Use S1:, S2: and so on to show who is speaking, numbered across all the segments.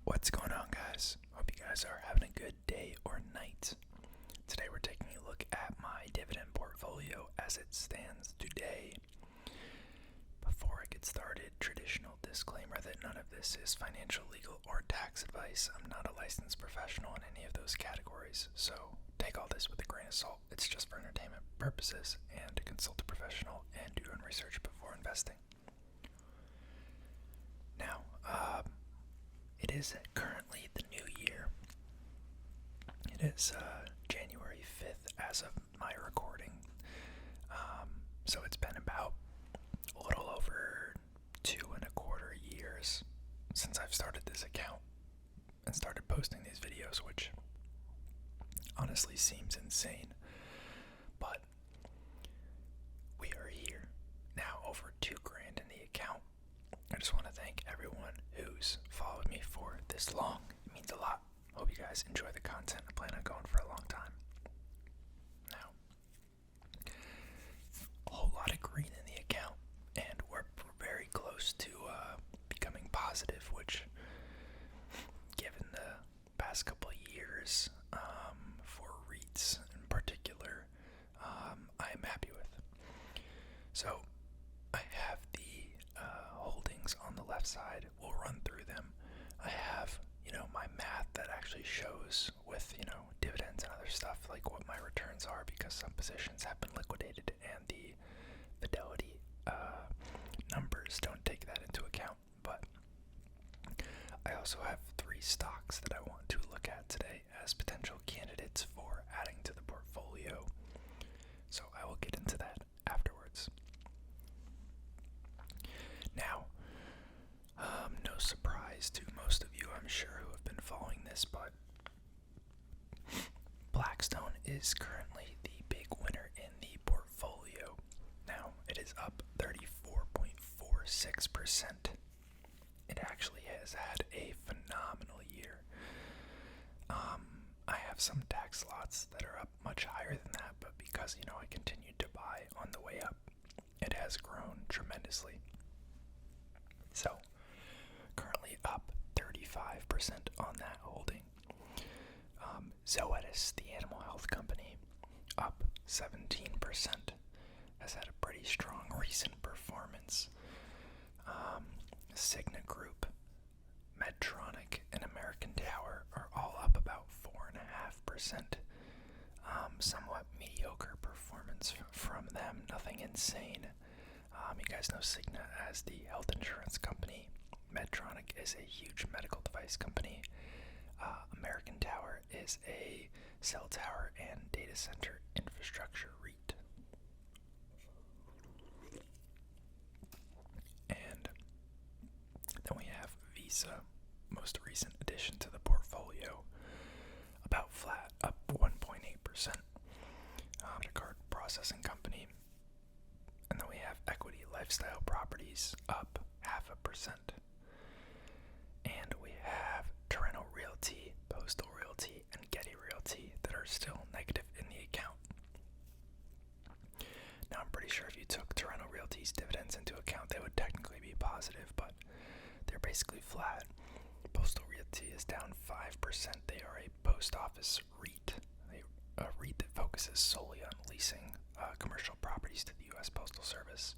S1: What's going on, guys? Hope you guys are having a good day or night. Today we're taking a look at my dividend portfolio as it stands today. Before I get started, traditional disclaimer that none of this is financial, legal, or tax advice. I'm not a licensed professional in any of those categories, so take all this with a grain of salt. It's just for entertainment purposes, and to consult a professional and do your own research before investing. Now, it is currently the new year. It is January 5th as of my recording. So it's been about a little over 2.25 years since I've started this account and started posting these videos, which honestly seems insane. But we are here now, over $2,000 in the account. I just want to thank everyone who's followed me for this long. It means a lot. Hope you guys enjoy the content. I plan on going for a long time. Now, a whole lot of green in the account, and we're very close to becoming positive, which, given the past couple of years, for REITs in particular, I am happy with. So, I have the holdings on the left side. We'll run through them. I have, my math that actually shows with, dividends and other stuff, like what my returns are, because some positions have been liquidated and the Fidelity numbers don't take that into account. But I also have 3 stocks that I want to look at today as potential candidates for adding to the portfolio. So I will get into that afterwards. Now, no surprise to most of you, I'm sure, who have been following this, but Blackstone is currently the big winner in the portfolio. Now, it is up 34.46%. It actually has had a phenomenal year. I have some tax lots that are up much higher than that, but because, I continued to buy on the way up, it has grown tremendously. So, currently up 35% on that holding. Zoetis, the animal health company, up 17%. Has had a pretty strong recent performance. Cigna Group, Medtronic, and American Tower are all up about 4.5%. Somewhat mediocre performance from them, nothing insane. You guys know Cigna as the health insurance company. Medtronic is a huge medical device company. American Tower is a cell tower and data center infrastructure REIT. And then we have Visa, most recent addition to the portfolio, about flat, up 1.8%. A card processing company. And then we have Equity Lifestyle Properties, up 0.5%. And we have Toronto Realty, Postal Realty, and Getty Realty that are still negative in the account. Now, I'm pretty sure if you took Toronto Realty's dividends into account, they would technically be positive, but they're basically flat. Postal Realty is down 5%. They are a post office REIT, a REIT that focuses solely on leasing commercial properties to the U.S. Postal Service.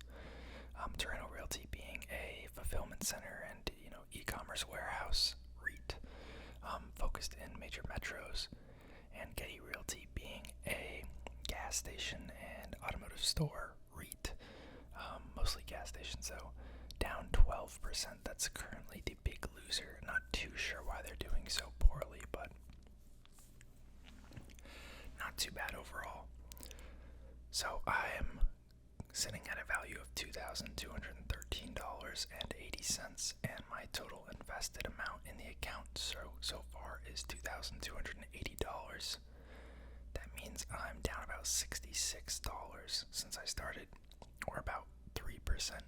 S1: Toronto Realty being a fulfillment center and e-commerce warehouse REIT, focused in major metros, and Getty Realty being a gas station and automotive store REIT, mostly gas stations though, down 12%. That's currently the big loser. Not too sure why they're doing so poorly, but not too bad overall. So I am sitting at a value of $2,213.80, and my total invested amount in the account so far is $2,280. That means I'm down about $66 since I started, or about 3%.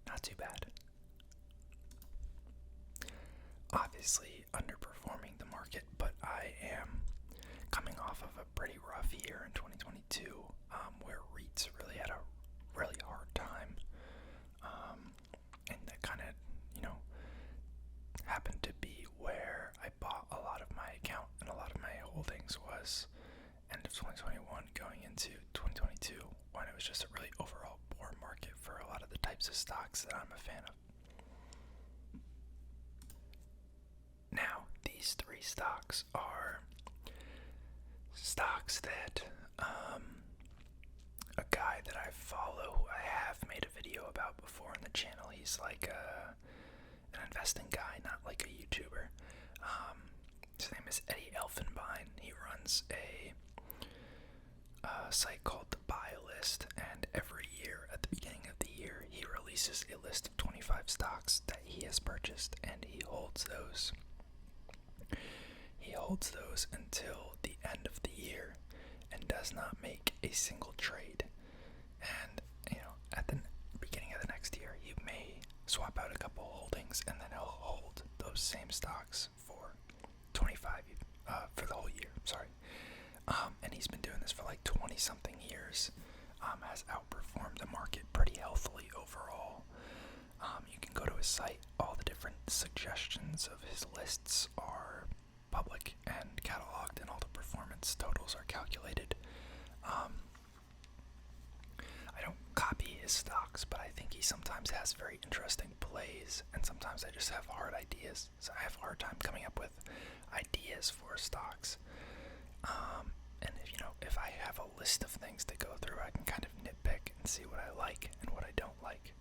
S1: Not too bad. Obviously underperforming the market, but I am coming off of a pretty rough year in 2022, where REITs really had a really hard time, and that kind of, holdings was end of 2021 going into 2022, when it was just a really overall poor market for a lot of the types of stocks that I'm a fan of. Now, these three stocks are stocks that a guy that I follow, who I have made a video about before on the channel. He's like an investing guy, not like a YouTuber. His name is Eddie Elfenbein. He runs a site called the Buy List, and every year at the beginning of the year he releases a list of 25 stocks that he has purchased, and he holds those until the end of the year and does not make a single trade. And at the beginning of the next year he may swap out a couple holdings, and then he'll hold those same stocks for 25 for the whole year. And he's been doing this for like 20 something years. Has outperformed the market pretty healthily overall. You can go to his site. All the different suggestions of his lists are public and cataloged, and all the performance totals are calculated. I don't copy his stocks, but I think he sometimes has very interesting plays, and sometimes I just have hard ideas. So I have a hard time coming up with ideas for stocks. And if I have a list of things to go through, I can kind of nitpick and see what I like and what I don't like.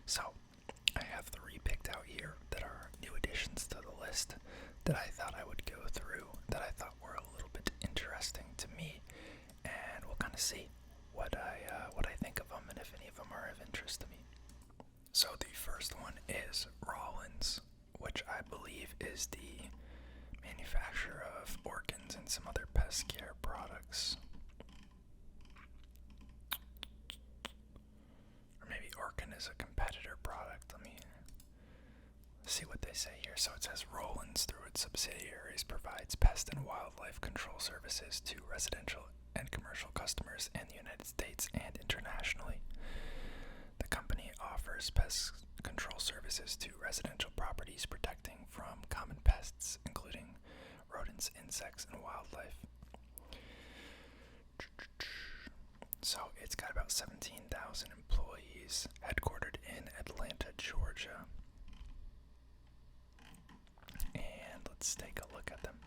S1: So I have 3 picked out here that are new additions to the list that I thought I would go through, that I thought were a little bit interesting to me, and we'll kind of see what I think of them and if any of them are of interest to me. So the first one is Rollins, which I believe is the manufacturer of organs and some other pest care products. Or maybe Orkin is a competitor product. Let me see what they say here. So it says Rollins, through its subsidiaries, provides pest and wildlife control services to residential and commercial customers in the United States and internationally. The company offers pest control services to residential properties, protecting from common pests, including rodents, insects, and wildlife. So it's got about 17,000 employees, headquartered in Atlanta, Georgia. And let's take a look at them.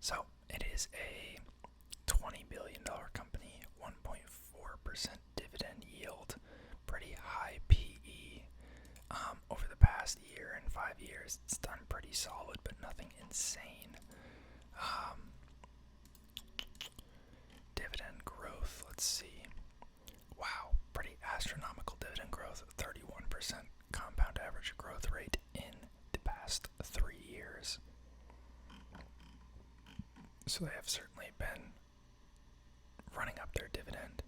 S1: So it is a $20 billion company, 1.4% dividend yield, pretty high PE. Over the past year and 5 years, it's done pretty solid, but nothing insane. Dividend growth, let's see. Wow, pretty astronomical dividend growth, 31% compound average growth rate in the past 3 years. So they have certainly been running up their dividend.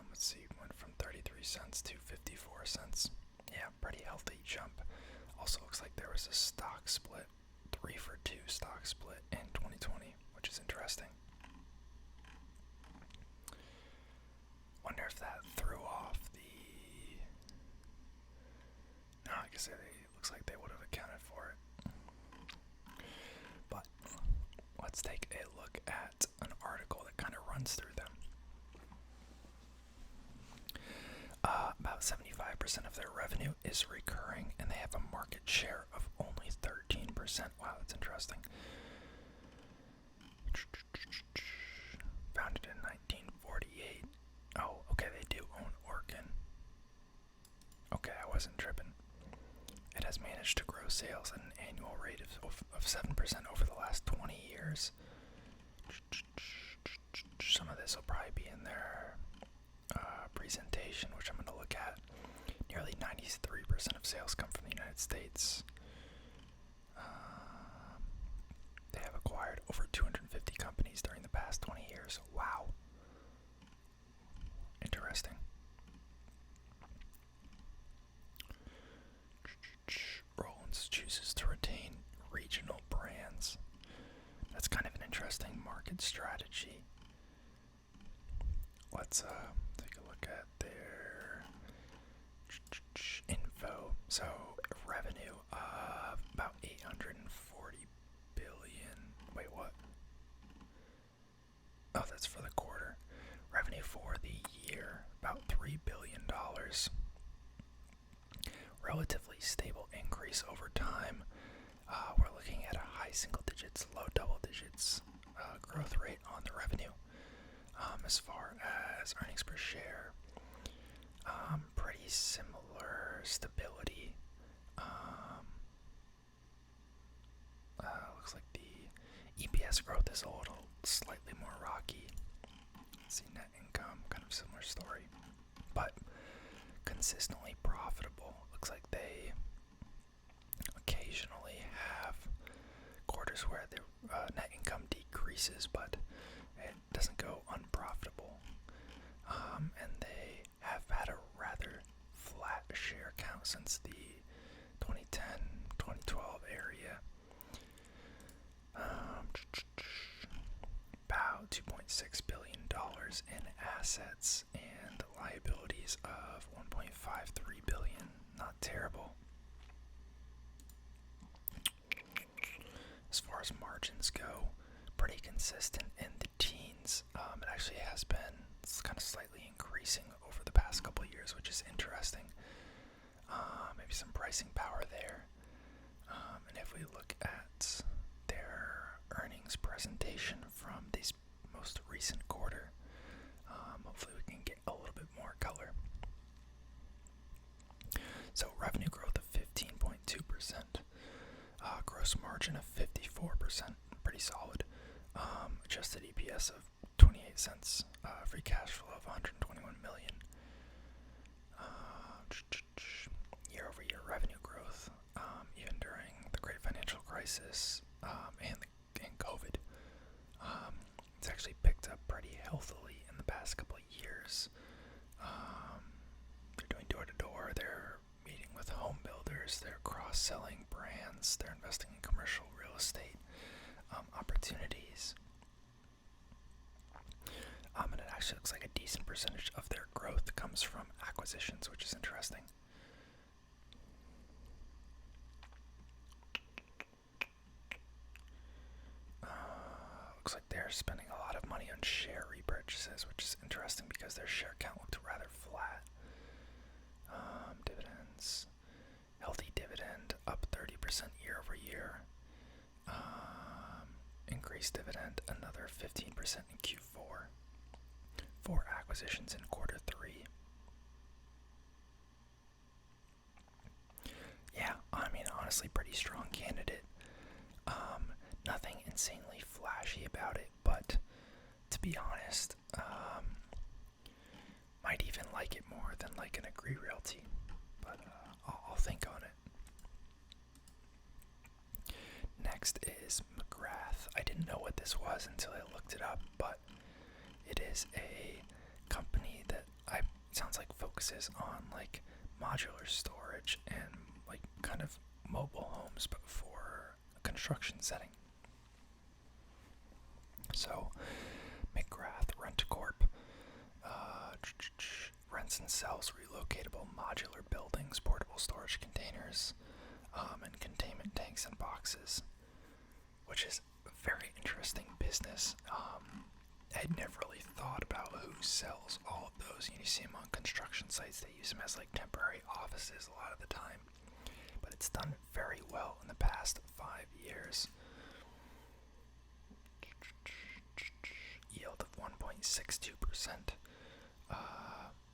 S1: Let's see, went from 33 cents to 54 cents. Yeah, pretty healthy jump. Also looks like there was a stock split, 3-for-2 stock split in 2020, which is interesting. Wonder if that threw off the... No, I guess it looks like they would have accounted for it. But let's take a look at an article that kind of runs through them. About 75% of their revenue is recurring, and they have a market share of only 13%. Wow, that's interesting. Founded in 1948. Oh, okay, they do own Orkin. Okay, I wasn't tripping. It has managed to grow sales at an annual rate of 7% over the last 20 years. Some of this will probably be in their presentation, which I'm going to look at. Nearly 93% of sales come from the United States. They have acquired over 250 companies during the past 20 years. Wow. Interesting. Rollins chooses to retain regional brands. That's kind of an interesting market strategy. Let's take a look at their info. So revenue of about $840 billion. Wait, what? Oh, that's for the quarter. Revenue for the year, about $3 billion. Relatively stable increase over time. We're looking at a high single digits, low double digits growth rate on the revenue. As far as earnings per share, pretty similar stability. Looks like the EPS growth is a little slightly more rocky. Let's see, net income, kind of similar story, but consistently profitable. Looks like they occasionally have quarters where the net income decreases, but it doesn't go unprofitable. And they have had a rather flat share count since the 2010, 2012 area. About $2.6 billion in assets and liabilities of $1.53 billion. Not terrible. As far as margins go, pretty consistent in the teens. It actually has been kind of slightly increasing over the past couple of years, which is interesting. Maybe some pricing power there. And if we look at their earnings presentation from this most recent quarter, hopefully we can get a little bit more color. So revenue growth of 15.2%, gross margin of 54%, pretty solid. Adjusted EPS of 28 cents, free cash flow of 121 million. Year-over-year revenue growth, even during the Great Financial Crisis and COVID, it's actually picked up pretty healthily in the past couple of years. They're doing door-to-door, they're meeting with home builders, they're cross-selling brands, they're investing in commercial real estate opportunities. And it actually looks like a decent percentage of their growth comes from acquisitions, which is interesting. Looks like they're spending a lot of money on share repurchases, which is interesting because their share count looked rather flat. Dividends, healthy dividend, up 30% year over year. Increased dividend, another 15% in Q4. 4 acquisitions in quarter 3. Yeah, I mean, honestly, pretty strong candidate. Nothing insanely flashy about it, but to be honest, might even like it more than like an Agree Realty, but I'll think on it. Next is McGrath. I didn't know what this was until I looked it up, but it is a company that sounds like focuses on like modular storage and like kind of mobile homes, but for a construction setting. So, McGrath RentCorp rents and sells relocatable modular buildings, portable storage containers, and containment tanks and boxes, which is a very interesting business. I'd never really thought about who sells all of those. You see them on construction sites. They use them as like temporary offices a lot of the time, but it's done very well in the past 5 years. Yield of 1.62%.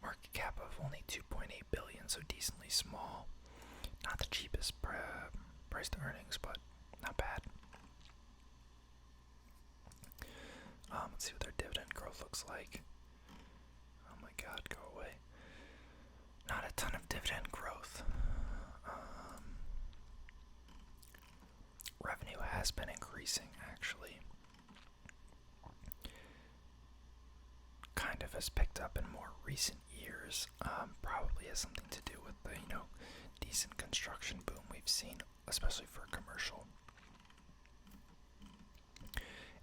S1: Market cap of only $2.8 billion, so decently small. Not the cheapest price to earnings, but not bad. Let's see what their dividend growth looks like. Oh my god, go away. Not a ton of dividend growth. Revenue has been increasing, actually. Kind of has picked up in more recent years. Probably has something to do with the, decent construction boom we've seen, especially for commercial.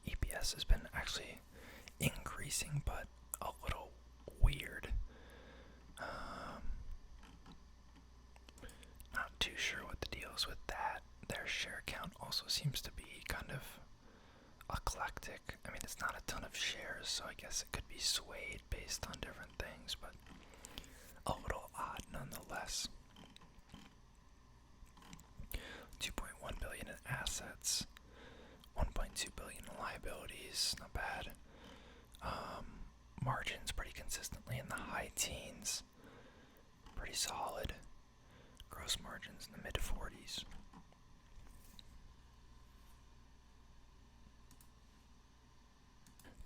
S1: EPS has been actually increasing, but a little weird. Not too sure what the deal is with that. Their share count also seems to be kind of eclectic. I mean, it's not a ton of shares, so I guess it could be swayed based on different things, but a little odd nonetheless. 2.1 billion in assets, 1.2 billion in liabilities, not bad. Margins pretty consistently in the high teens, pretty solid. Gross margins in the mid 40s.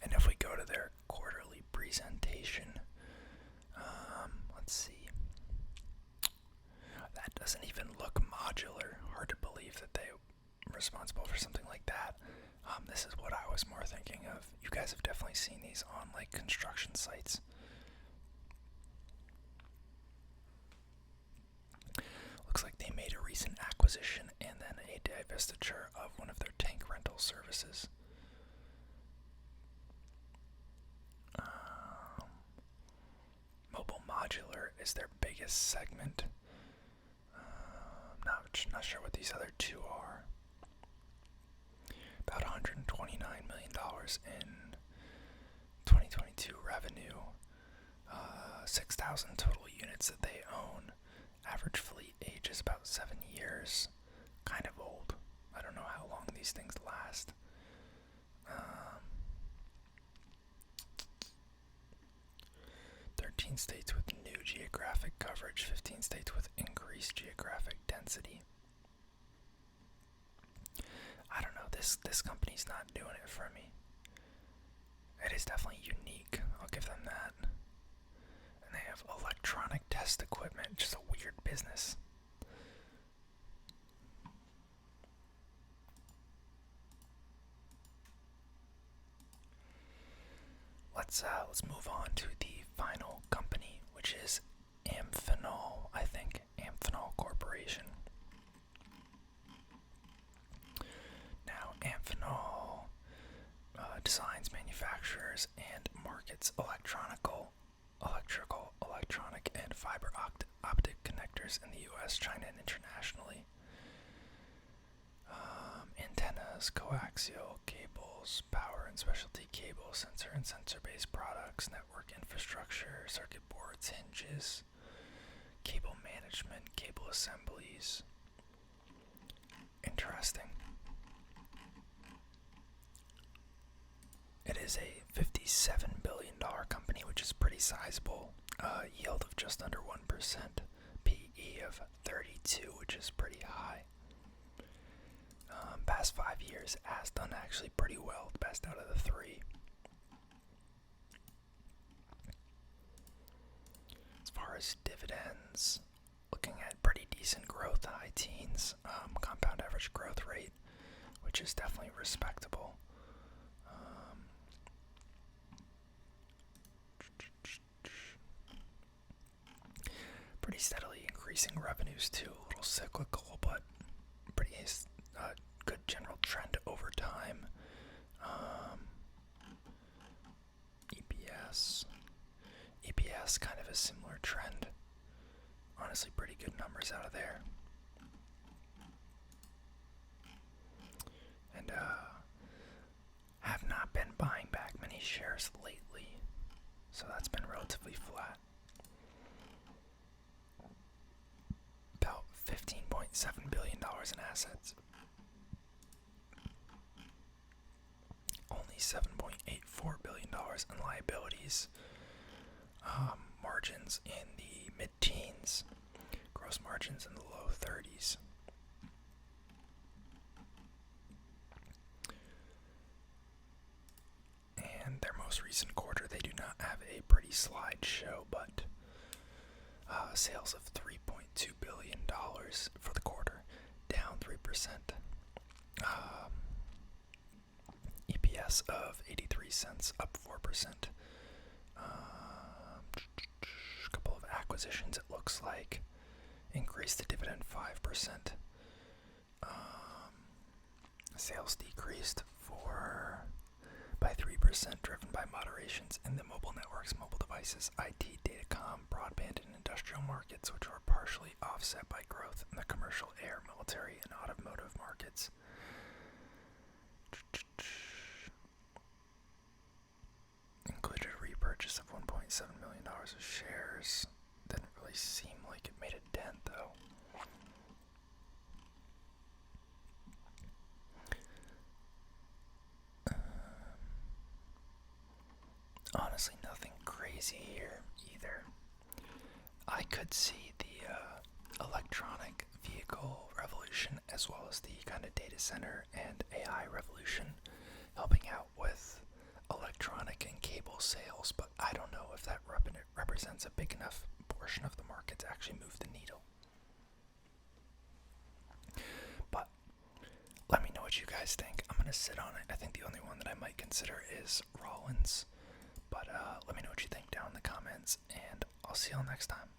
S1: And if we go to their quarterly presentation, let's see. That doesn't even look modular. Hard to believe that they were responsible for something like that. This is what I was more thinking of. You guys have definitely seen these on like construction sites. Looks like they made a recent acquisition and then a divestiture of one of their tank rental services. Mobile modular is their biggest segment. Not sure what these other two are. About $129 million in 2022 revenue. 6,000 total units that they own. Average fleet age is about 7 years. Kind of old. I don't know how long these things last. 13 states with new geographic coverage, 15 states with increased geographic density. I don't know, this company's not doing it for me. It is definitely unique, I'll give them that. And they have electronic test equipment, just a weird business. Let's move on to the final company, which is Amphenol, I think. Amphenol Corporation. Now, Amphenol designs, manufactures, and markets electrical, electronic, and fiber optic connectors in the U.S., China, and internationally. Antennas, coaxial cables, power and specialty cables, sensor and sensor-based products, network infrastructure, circuit boards, hinges, cable management, cable assemblies. Interesting. It is a $57 billion company, which is pretty sizable. Yield of just under 1%. PE of 32, which is pretty high. Past 5 years has done actually pretty well, the best out of the three. As far as dividends, looking at pretty decent growth, high teens, compound average growth rate, which is definitely respectable. Pretty steadily increasing revenues too, a little cyclical, but pretty good general trend over time. EPS kind of a similar trend. Honestly, pretty good numbers out of there. And have not been buying back many shares lately, so that's been relatively flat. About $15.7 billion in assets. Only $7.84 billion in liabilities. Margins in the mid-teens. Gross margins in the low 30s. And their most recent quarter, they do not have a pretty slideshow, but sales of $3.2 billion for the quarter, down 3%. EPS of 83 cents, up 4%. A couple of acquisitions, it looks like. Increased the dividend 5%. Sales decreased by 3%, driven by moderations in the mobile networks, mobile devices, IT, datacom, broadband, and industrial markets, which were partially offset by growth in the commercial, air, military, and automotive markets. million of shares. Didn't really seem like it made a dent, though. Honestly, nothing crazy here either. I could see the electronic vehicle revolution as well as the kind of data center and AI revolution helping out with electronic and cable sales, but I don't know if that represents a big enough portion of the market to actually move the needle. But let me know what you guys think. I'm going to sit on it. I think the only one that I might consider is Rollins. But let me know what you think down in the comments, and I'll see y'all next time.